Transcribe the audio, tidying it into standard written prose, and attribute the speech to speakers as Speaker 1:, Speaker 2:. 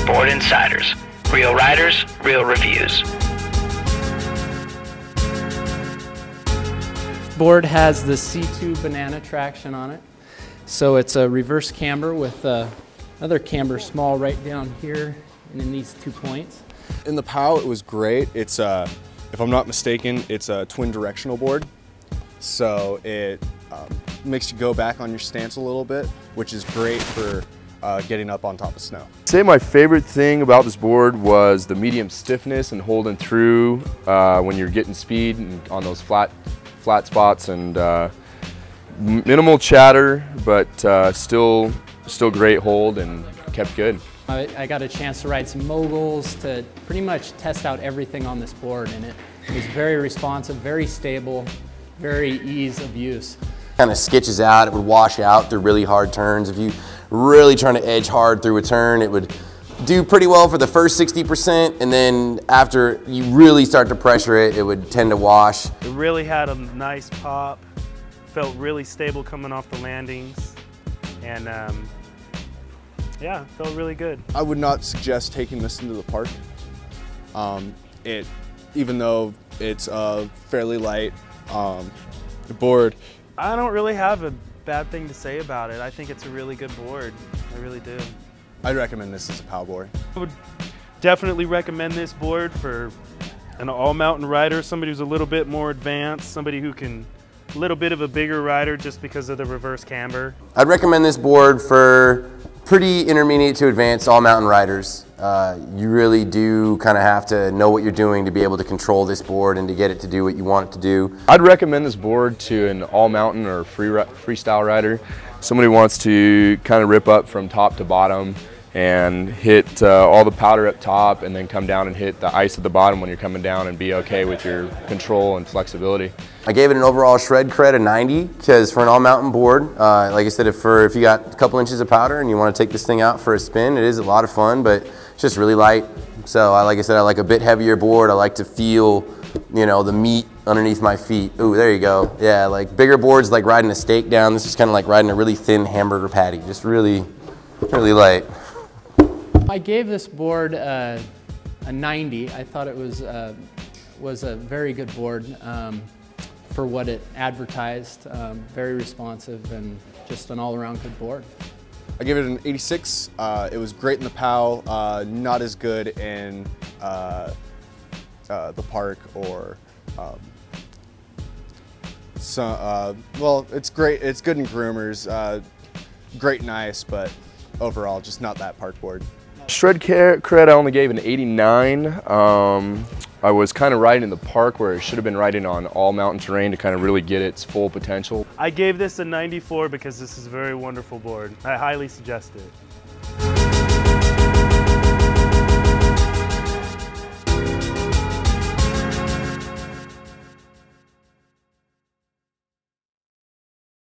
Speaker 1: Board Insiders. Real riders, real reviews.
Speaker 2: Board has the C2 banana traction on it. So it's a reverse camber with another camber small right down here and in these 2 points.
Speaker 3: In the POW, it was great. It's if I'm not mistaken, it's a twin directional board. So it makes you go back on your stance a little bit, which is great for getting up on top of snow.
Speaker 4: I'd say my favorite thing about this board was the medium stiffness and holding through when you're getting speed and on those flat spots, and minimal chatter, but still great hold and kept good.
Speaker 2: I got a chance to ride some moguls to pretty much test out everything on this board, and it was very responsive, very stable, very ease of use.
Speaker 5: Kind of sketches out, it would wash out through really hard turns. If you really trying to edge hard through a turn, it would do pretty well for the first 60%, and then after you really start to pressure it, it would tend to wash.
Speaker 6: It really had a nice pop, felt really stable coming off the landings, and yeah, felt really good.
Speaker 3: I would not suggest taking this into the park. Even though it's a fairly light board.
Speaker 6: I don't really have a bad thing to say about it. I think it's a really good board. I really do.
Speaker 3: I'd recommend this as a POW board.
Speaker 6: I would definitely recommend this board for an all-mountain rider, somebody who's a little bit more advanced, somebody who can, a little bit of a bigger rider just because of the reverse camber.
Speaker 5: I'd recommend this board for pretty intermediate to advanced all-mountain riders. You really do kind of have to know what you're doing to be able to control this board and to get it to do what you want it to do.
Speaker 4: I'd recommend this board to an all-mountain or freestyle rider. Somebody wants to kind of rip up from top to bottom and hit all the powder up top and then come down and hit the ice at the bottom when you're coming down and be okay with your control and flexibility.
Speaker 5: I gave it an overall shred cred of 90 because for an all-mountain board, like I said, if you got a couple inches of powder and you want to take this thing out for a spin, it is a lot of fun, but it's just really light. So like I said, I like a bit heavier board. I like to feel, you know, the meat underneath my feet. Ooh, there you go. Yeah, like bigger boards, like riding a steak down. This is kind of like riding a really thin hamburger patty, just really, really light.
Speaker 2: I gave this board a 90. I thought it was a very good board for what it advertised. Very responsive and just an all-around good board.
Speaker 3: I give it an 86. It was great in the POW, not as good in the park or well, it's great. It's good in groomers, great and nice, but overall, just not that park board.
Speaker 4: Shred cred I only gave an 89. I was kind of riding in the park where it should have been riding on all mountain terrain to kind of really get its full potential.
Speaker 6: I gave this a 94 because this is a very wonderful board. I highly suggest it.